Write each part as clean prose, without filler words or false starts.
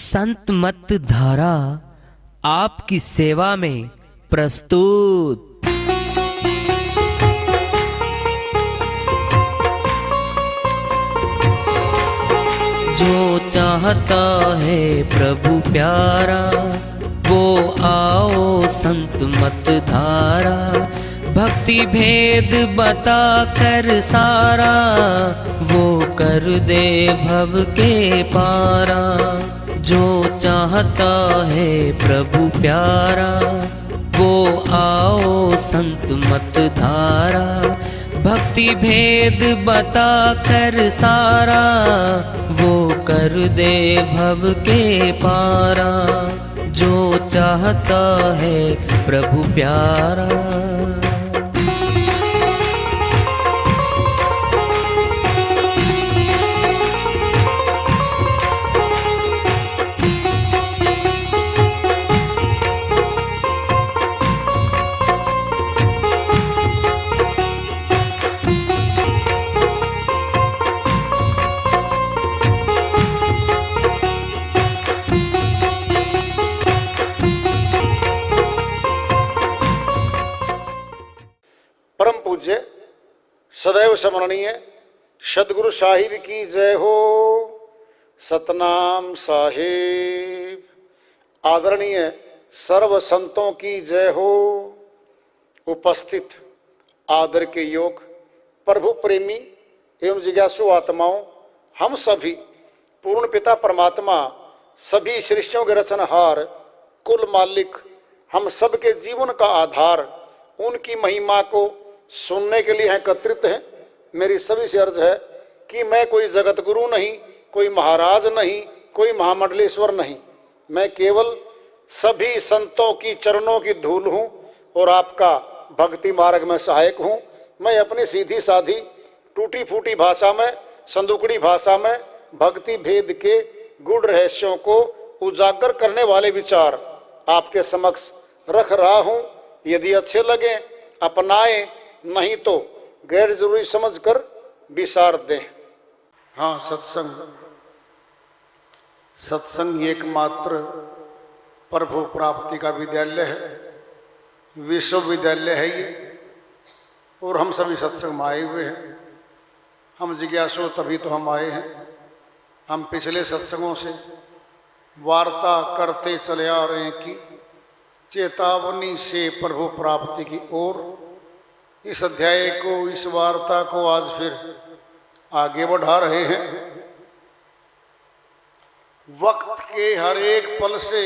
संत मत धारा आपकी सेवा में प्रस्तुत। जो चाहता है प्रभु प्यारा वो आओ संत मत धारा। भक्ति भेद बता कर सारा वो कर दे भव के पारा। जो चाहता है प्रभु प्यारा वो आओ संत मत धारा। भक्ति भेद बता कर सारा वो कर दे भव के पारा। जो चाहता है प्रभु प्यारा। परम पूज्य सदैव स्मरणीय सदगुरु साहिब की जय हो। सतनाम साहिब। आदरणीय सर्व संतों की जय हो। उपस्थित आदर के योग प्रभु प्रेमी एवं जिज्ञासु आत्माओं, हम सभी पूर्ण पिता परमात्मा सभी सृष्टियों के रचनहार कुल मालिक हम सबके जीवन का आधार उनकी महिमा को सुनने के लिए एकत्रित हैं। मेरी सभी से अर्ज है कि मैं कोई जगत गुरु नहीं, कोई महाराज नहीं, कोई महामंडलेश्वर नहीं। मैं केवल सभी संतों की चरणों की धूल हूँ और आपका भक्ति मार्ग में सहायक हूँ। मैं अपनी सीधी साधी टूटी फूटी भाषा में, संदुकड़ी भाषा में भक्ति भेद के गूढ़ रहस्यों को उजागर करने वाले विचार आपके समक्ष रख रहा हूँ। यदि अच्छे लगे अपनाएं, नहीं तो गैर जरूरी समझकर विसार दें। हाँ, सत्संग एकमात्र प्रभु प्राप्ति का विद्यालय है, विश्वविद्यालय है ये। और हम सभी सत्संग में आए हुए हैं। हम जिज्ञासु तभी तो हम आए हैं। हम पिछले सत्संगों से वार्ता करते चले आ रहे हैं कि चेतावनी से प्रभु प्राप्ति की ओर। इस अध्याय को, इस वार्ता को आज फिर आगे बढ़ा रहे हैं। वक्त के हर एक पल से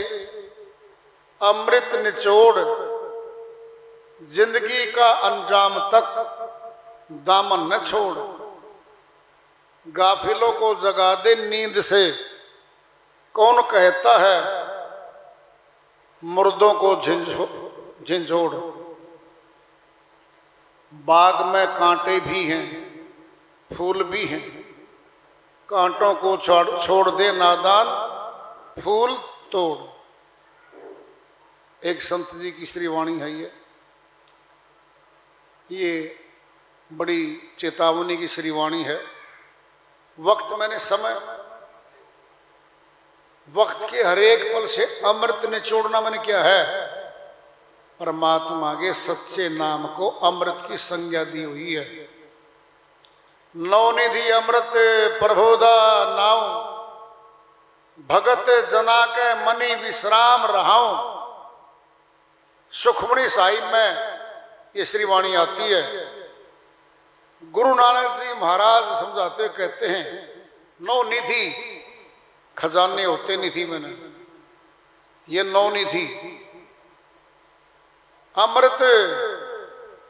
अमृत निचोड़ जिंदगी का अंजाम तक दामन न छोड़। गाफिलों को जगा दे नींद से, कौन कहता है मुर्दों को झिंझोड़। बाग में कांटे भी हैं, फूल भी हैं, कांटों को छोड़ दे नादान, फूल तोड़। एक संत जी की श्रीवाणी है ये बड़ी चेतावनी की श्रीवाणी है। वक्त मैंने समय, वक्त के हर एक पल से अमृत निचोड़ना मैंने क्या है? परमात्मा के सच्चे नाम को अमृत की संज्ञा दी हुई है। नवनिधि अमृत प्रभोदा नाव, भगत जना के मनी विश्राम रहाऊं। सुखमणि साहिब में ये श्रीवाणी आती है। गुरु नानक जी महाराज समझाते कहते हैं, नवनिधि खजाने होते निधि में नहीं, ये नवनिधि अमृत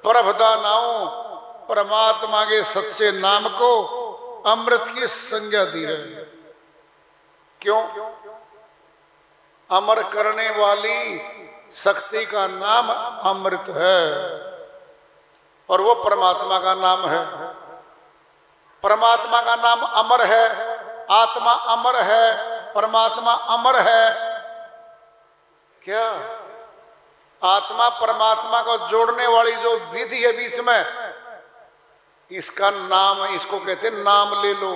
प्रभदा नाओ, परमात्मा के सच्चे नाम को अमृत की संज्ञा दी है। क्यों? अमर करने वाली शक्ति का नाम अमृत है और वो परमात्मा का नाम है। परमात्मा का नाम अमर है, आत्मा अमर है, परमात्मा अमर है। क्या? आत्मा परमात्मा को जोड़ने वाली जो विधि है बीच में, इसका नाम, इसको कहते हैं नाम ले लो।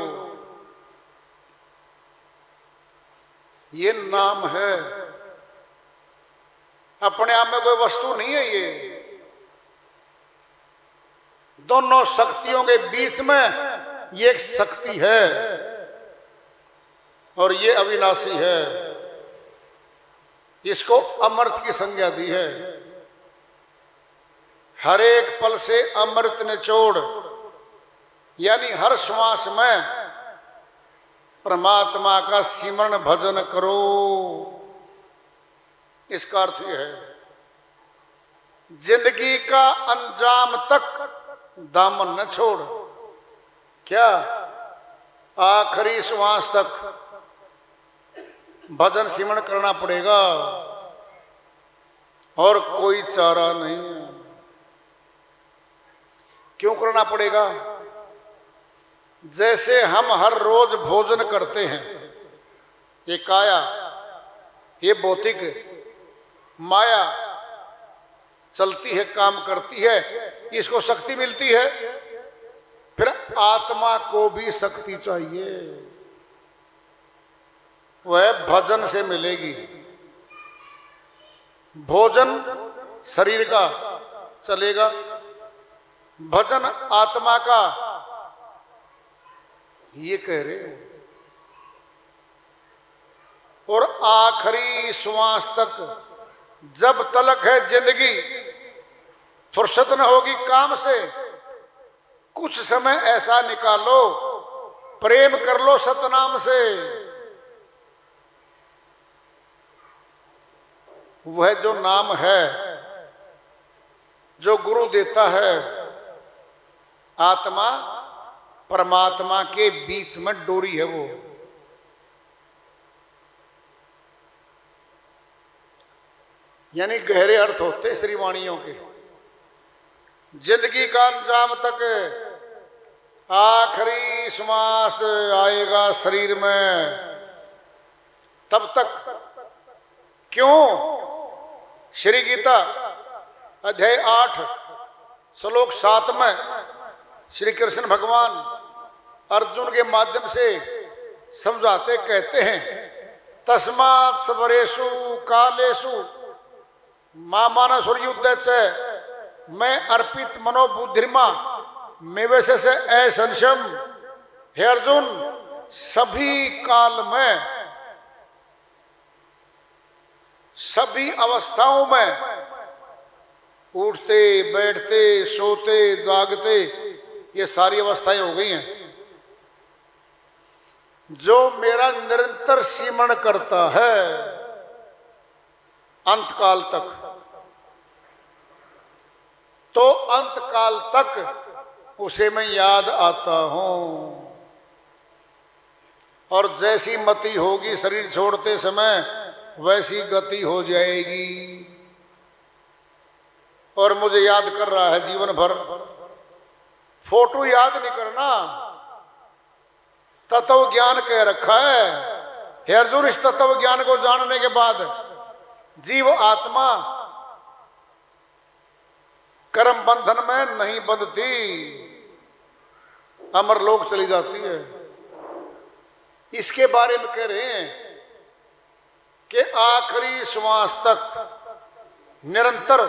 ये नाम है, अपने आप में कोई वस्तु नहीं है। ये दोनों शक्तियों के बीच में ये एक शक्ति है और ये अविनाशी है। इसको अमृत की संज्ञा दी है। हर एक पल से अमृत निचोड़, यानी हर श्वास में परमात्मा का सिमरण भजन करो। इसका अर्थ यह है, जिंदगी का अंजाम तक दामन न छोड़। क्या? आखिरी श्वास तक भजन सिमरण करना पड़ेगा और कोई चारा नहीं है। क्यों करना पड़ेगा? जैसे हम हर रोज भोजन करते हैं, ये काया, ये भौतिक माया चलती है, काम करती है, इसको शक्ति मिलती है। फिर आत्मा को भी शक्ति चाहिए, वह भजन से मिलेगी। भोजन शरीर का चलेगा, भजन आत्मा का। ये कह रहे हो। और आखिरी श्वास तक, जब तलक है जिंदगी, फुर्सत न होगी काम से, कुछ समय ऐसा निकालो, प्रेम कर लो सतनाम से। वह जो नाम है, जो गुरु देता है, आत्मा परमात्मा के बीच में डोरी है वो। यानी गहरे अर्थ होते श्री वाणियों के। जिंदगी का अंजाम तक, आखिरी श्वास आएगा शरीर में, तब तक। क्यों? श्री गीता अध्याय 8 श्लोक 7 में श्री कृष्ण भगवान अर्जुन के माध्यम से समझाते, कहते हैं, तस्मात् सबरेषु कालेषु मामानसुर्युद्ध च मैं अर्पित मनोबुद्धिर्मा में वैसे से असंशयम। हे अर्जुन, सभी काल में, सभी अवस्थाओं में, उठते बैठते सोते जागते, ये सारी अवस्थाएं हो गई हैं, जो मेरा निरंतर सिमरण करता है अंतकाल तक, तो अंतकाल तक उसे मैं याद आता हूं। और जैसी मति होगी शरीर छोड़ते समय, वैसी गति हो जाएगी। और मुझे याद कर रहा है जीवन भर। फोटो याद नहीं करना, तत्व ज्ञान कह रखा है। हे अर्जुन, इस तत्व ज्ञान को जानने के बाद जीव आत्मा कर्म बंधन में नहीं बंधती, अमरलोक चली जाती है। इसके बारे में कह रहे हैं कि आखिरी श्वास तक निरंतर,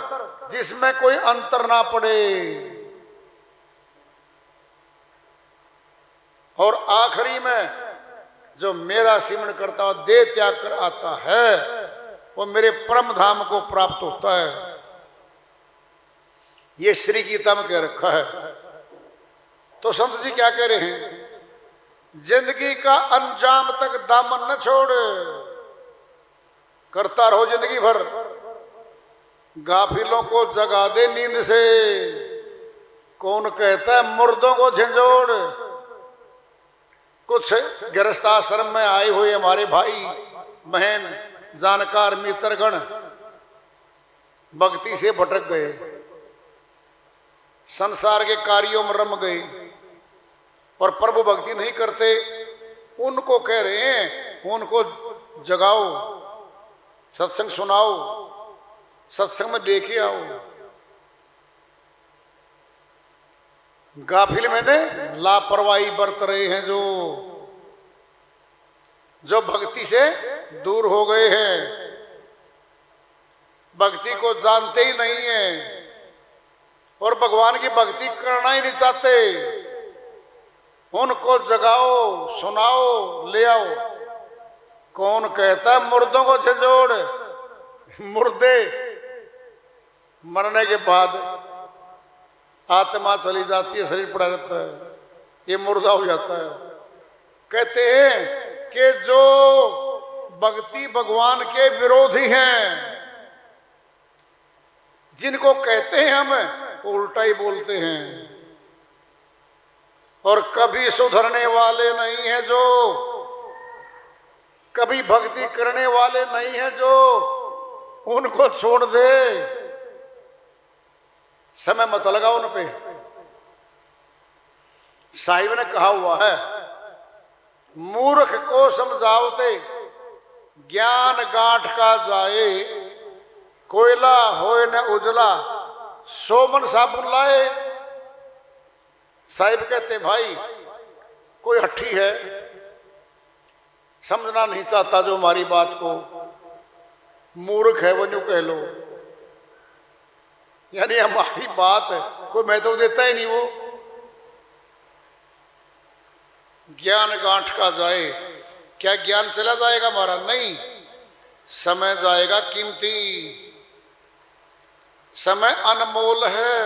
जिसमें कोई अंतर ना पड़े। और आखिरी में जो मेरा सिमरण करता हुआ देह त्याग कर आता है, वो मेरे परम धाम को प्राप्त होता है। ये श्री गीता में कह रखा है। तो संत जी क्या कह रहे हैं? जिंदगी का अंजाम तक दामन न छोड़, करता रहो जिंदगी भर। गाफिलों को जगा दे नींद से। कौन कहता है मुर्दों को झंझोड़। कुछ गृहस्थाश्रम में आए हुए हमारे भाई बहन जानकार मित्रगण भक्ति से भटक गए, संसार के कार्यों में रम गए और प्रभु भक्ति नहीं करते। उनको कह रहे हैं, उनको जगाओ, सत्संग सुनाओ, सत्संग में लेके आओ। गाफिल मैंने लापरवाही बरत रहे हैं जो, जो भक्ति से दूर हो गए हैं, भक्ति को जानते ही नहीं है और भगवान की भक्ति करना ही नहीं चाहते। उनको जगाओ, सुनाओ, ले आओ। कौन कहता है मुर्दों को झंझोड़? मुर्दे मरने के बाद आत्मा चली जाती है, शरीर पड़ा रहता है, ये मुर्दा हो जाता है। कहते हैं कि जो भक्ति भगवान के विरोधी हैं, जिनको कहते हैं हम, वो उल्टा ही बोलते हैं और कभी सुधरने वाले नहीं है, जो कभी भक्ति करने वाले नहीं है, जो उनको छोड़ दे। समय मत लगाओ उन पे। साहिब ने कहा हुआ है, मूर्ख को समझाओते ज्ञान गांठ का जाए, कोयला होए न उजला सोमन साबुन लाए। साहिब कहते भाई कोई हठी है, समझना नहीं चाहता जो हमारी बात को, मूर्ख है वो यूं कह लो, यानी हमारी बात कोई महत्व देता ही नहीं। वो ज्ञान गांठ का जाए, क्या ज्ञान चला जाएगा हमारा? नहीं, समय जाएगा कीमती, समय अनमोल है,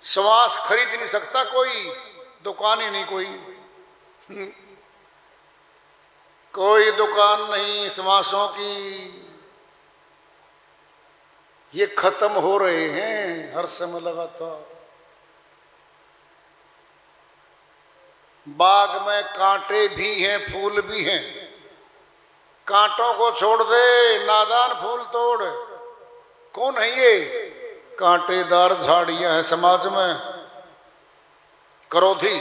श्वास खरीद नहीं सकता कोई, दुकान ही नहीं कोई, कोई दुकान नहीं श्वासों की। ये खत्म हो रहे हैं हर समय लगातार। बाग में कांटे भी हैं, फूल भी हैं, कांटों को छोड़ दे, नादान फूल तोड़। कौन है ये? कांटेदार झाड़ियां हैं समाज में, क्रोधी,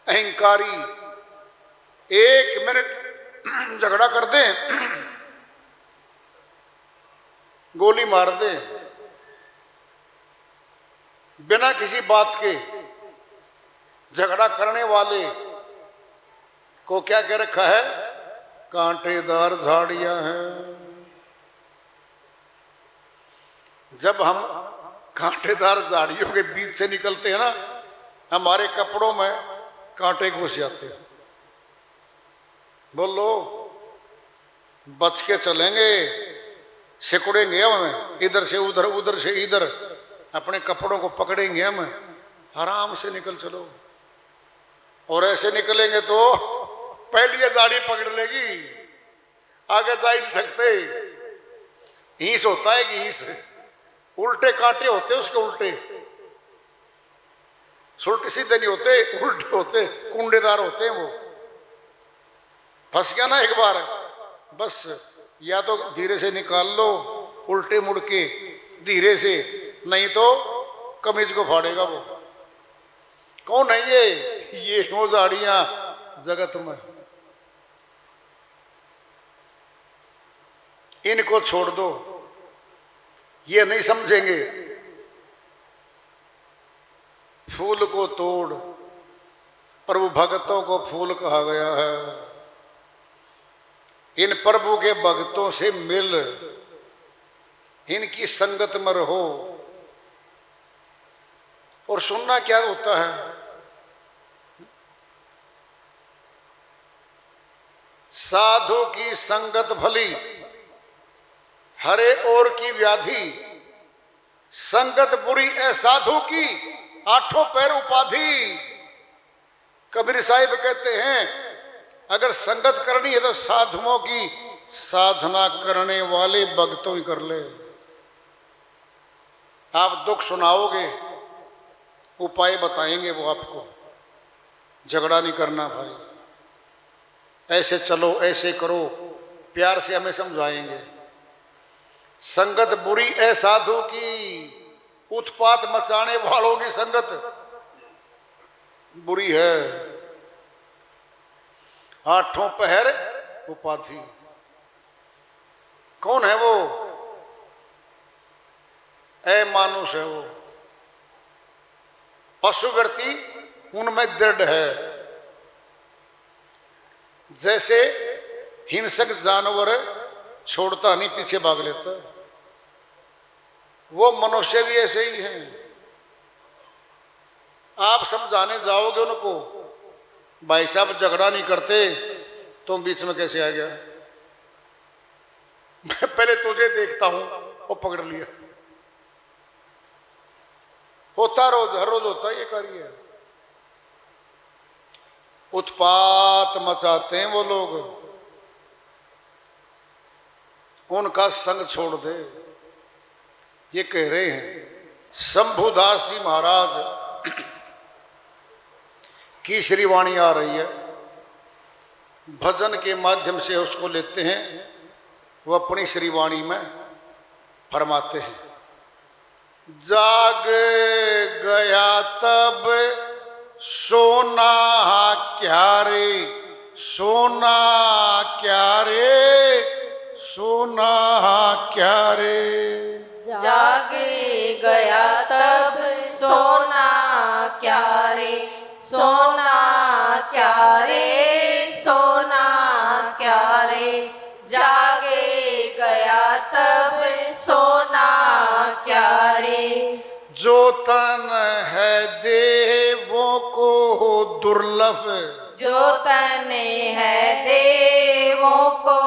अहंकारी। एक मिनट झगड़ा कर दें, गोली मार दें, बिना किसी बात के। झगड़ा करने वाले को क्या कह रखा है? कांटेदार झाड़ियां हैं। जब हम कांटेदार झाड़ियों के बीच से निकलते हैं ना, हमारे कपड़ों में कांटे घुस जाते हैं। बोलो, बच के चलेंगे, सिकुड़ेंगे हमें, इधर से उधर, उधर से इधर, अपने कपड़ों को पकड़ेंगे हम, आराम से निकल चलो। और ऐसे निकलेंगे तो पहली झाड़ी पकड़ लेगी, आगे जा ही नहीं सकते। हींस होता है कि हींस, उल्टे कांटे होते उसके, उल्टे, सुल्टे सीधे नहीं होते, उल्टे होते, कुंडेदार होते हैं। वो फंस गया ना एक बार, बस या तो धीरे से निकाल लो, उल्टे मुड़ के धीरे से, नहीं तो कमीज को फाड़ेगा वो। कौन है ये हो झाड़ियां जगत में, इनको छोड़ दो, ये नहीं समझेंगे। फूल को तोड़, प्रभु भक्तों को फूल कहा गया है। इन प्रभु के भक्तों से मिल, इनकी संगत में रहो। और सुनना क्या होता है? साधु की संगत भली, हरे और की व्याधि, संगत बुरी है साधु की, आठों पैर उपाधि। कबीर साहिब कहते हैं अगर संगत करनी है तो साधुओं की साधना करने वाले भक्तों ही कर ले। आप दुख सुनाओगे, उपाय बताएंगे वो आपको। झगड़ा नहीं करना भाई, ऐसे चलो, ऐसे करो, प्यार से हमें समझाएंगे। संगत बुरी है साधु की, उत्पात मचाने वालों की संगत बुरी है। आठों पहर उपाधि। कौन है वो? ऐ मानुष है वो। पशुवृत्ति उनमें दृढ़ है, जैसे हिंसक जानवर छोड़ता नहीं, पीछे भाग लेता है, वो मनुष्य भी ऐसे ही हैं। आप समझाने जाओगे उनको, भाई साहब झगड़ा नहीं करते, तुम बीच में कैसे आ गया, मैं पहले तुझे देखता हूं, वो पकड़ लिया। होता रोज, हर रोज होता है ये कार्य। उत्पात मचाते हैं वो लोग, उनका संग छोड़ दे, ये कह रहे हैं। शंभुदास जी महाराज की श्री वाणी आ रही है, भजन के माध्यम से उसको लेते हैं, वो अपनी श्री वाणी में फरमाते हैं। जाग गया तब सोना क्या रे, सोना क्या रे, सोना क्या रे। जाग गया तब सोना क्या रे, सोना क्या रे, सोना क्या रे। जाग गया तब सोना क्या रे। जो तन है देवों को दुर्लभ, जो तन है देवों को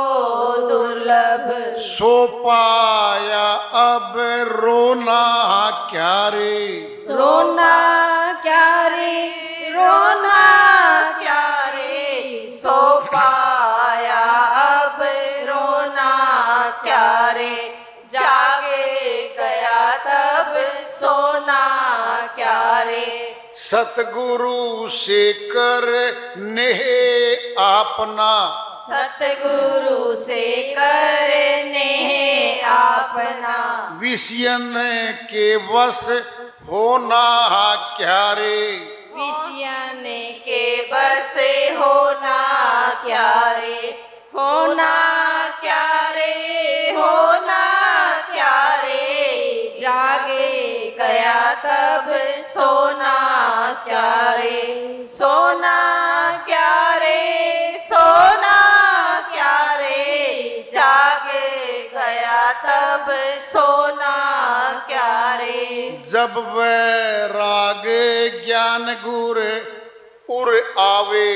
दुर्लभ। सो पाया अब रोना क्या रे, रोना क्या रे, रोना क्या रे। सो पाया अब रोना क्या रे। जागे गया तब सोना क्या रे। सतगुरु से कर नेह आपना, सतगुरु से करने आपना। विषयन के वश होना क्या रे, विषयन के बस होना क्या रे। होना क्या रे, होना क्या रे। जागे गया तब सोना क्या रे। सोना क्या रे, सोना क्या रे। जागे गया तब सोना क्या रे। जब वैराग ज्ञान गुर उर आवे,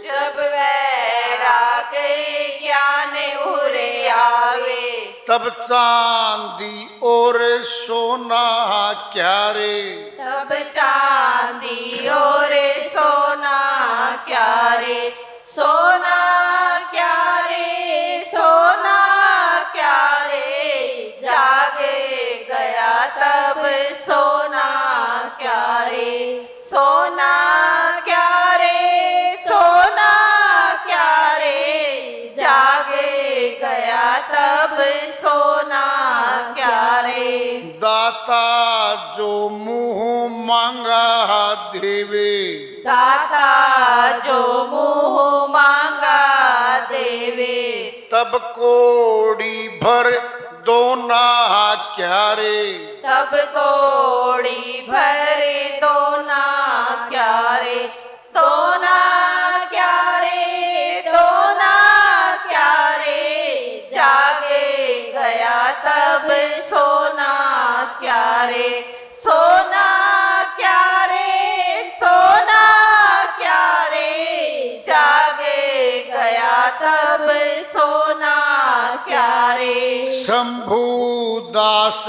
जब वैराग ज्ञान उरे आवे। तब चांदी और सोना क्या रे, तब चांदी और सोना क्या रे। सोना क्या रे, सोना क्या रे। जागे गया तब सोना क्या रे। सोना क्या रे, सोना क्या रे। जागे गया तब सोना क्या रे। दाता जो मुंह मांगा देवे, दाता जो मुंह मांगा देवे। तब कोड़ी भर दोना क्या रे, तब कोड़ी भर दोना क्या रे। दोना क्या रे, दोना क्या रे। जागे गया तब सोना क्या रे। सोना क्या रे, सोना क्या रे। जागे गया तब सोना क्या रे। शंभु दास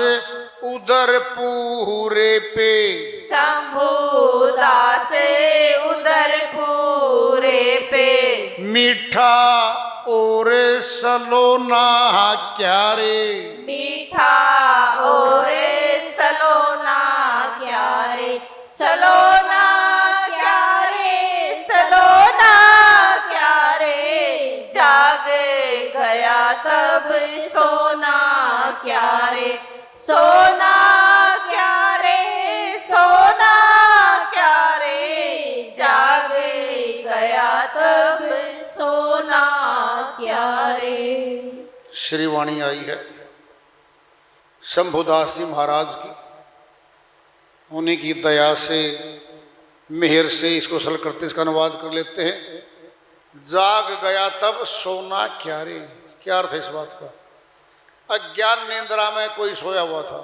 उधर पूरे पे, शंभु दास उधर पूरे पे। मीठा और सलोना क्या रे, मीठा और सलोना क्या रे। सलोना क्या रे, सलोना क्या रे। जाग गया तब सोना क्या रे। सोना क्या रे, सोना क्या रे। जाग गया तब सोना क्या रे। श्री वाणी आई है शंभुदास जी महाराज की, उन्हीं की दया से, मेहर से इसको सरल करते इसका अनुवाद कर लेते हैं। जाग गया तब सोना क्या रे। क्या अर्थ है इस बात का? अज्ञान निंद्रा में कोई सोया हुआ था,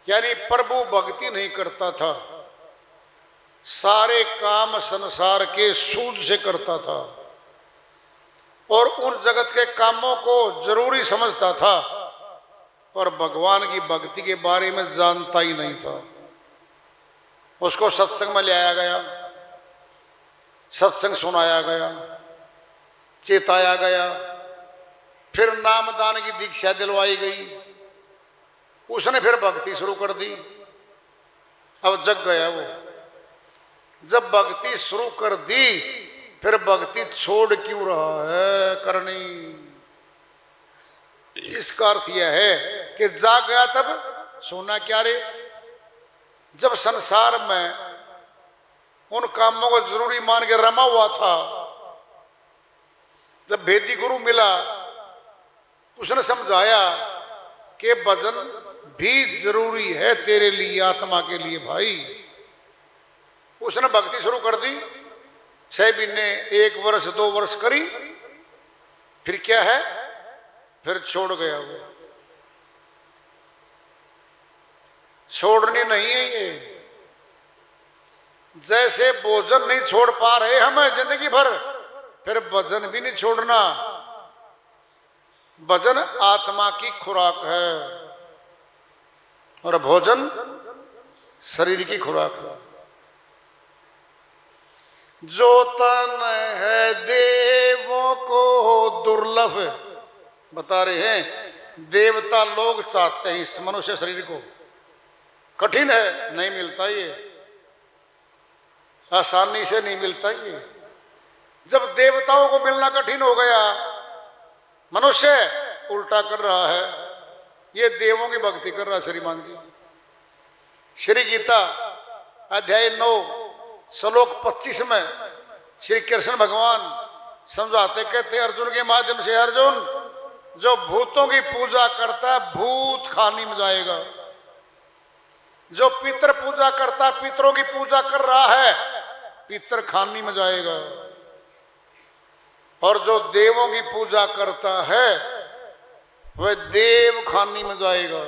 यानी प्रभु भक्ति नहीं करता था, सारे काम संसार के सूझ से करता था और उन जगत के कामों को जरूरी समझता था और भगवान की भक्ति के बारे में जानता ही नहीं था। उसको सत्संग में ले आया गया, सत्संग सुनाया गया, चेताया गया, फिर नामदान की दीक्षा दिलवाई गई, उसने फिर भक्ति शुरू कर दी। अब जग गया वो। जब भक्ति शुरू कर दी फिर भक्ति छोड़ क्यों रहा है करनी? इसका अर्थ यह है कि जाग गया तब सोना क्या रे। जब संसार में उन कामों को जरूरी मान के रमा हुआ था, जब भेदी गुरु मिला उसने समझाया कि भजन भी जरूरी है तेरे लिए, आत्मा के लिए भाई। उसने भक्ति शुरू कर दी, 6 महीने 1 वर्ष 2 वर्ष करी, फिर क्या है, फिर छोड़ गया वो। छोड़नी नहीं है ये। जैसे भोजन नहीं छोड़ पा रहे हम जिंदगी भर, फिर भजन भी नहीं छोड़ना। भजन आत्मा की खुराक है और भोजन शरीर की खुराक है। जो तन है देवों को दुर्लभ, बता रहे हैं देवता लोग चाहते हैं इस मनुष्य शरीर को, कठिन है, नहीं मिलता ये, आसानी से नहीं मिलता ये। जब देवताओं को मिलना कठिन हो गया, मनुष्य उल्टा कर रहा है, ये देवों की भक्ति कर रहा है। श्रीमान जी श्री गीता अध्याय 9 श्लोक 25 में श्री कृष्ण भगवान समझाते, कहते अर्जुन के माध्यम से, अर्जुन जो भूतों की पूजा करता है भूत खानी में जाएगा, जो पितर पूजा करता है, पितरों की पूजा कर रहा है, पितर खानी में जाएगा, और जो देवों की पूजा करता है वह देव खानी में जाएगा।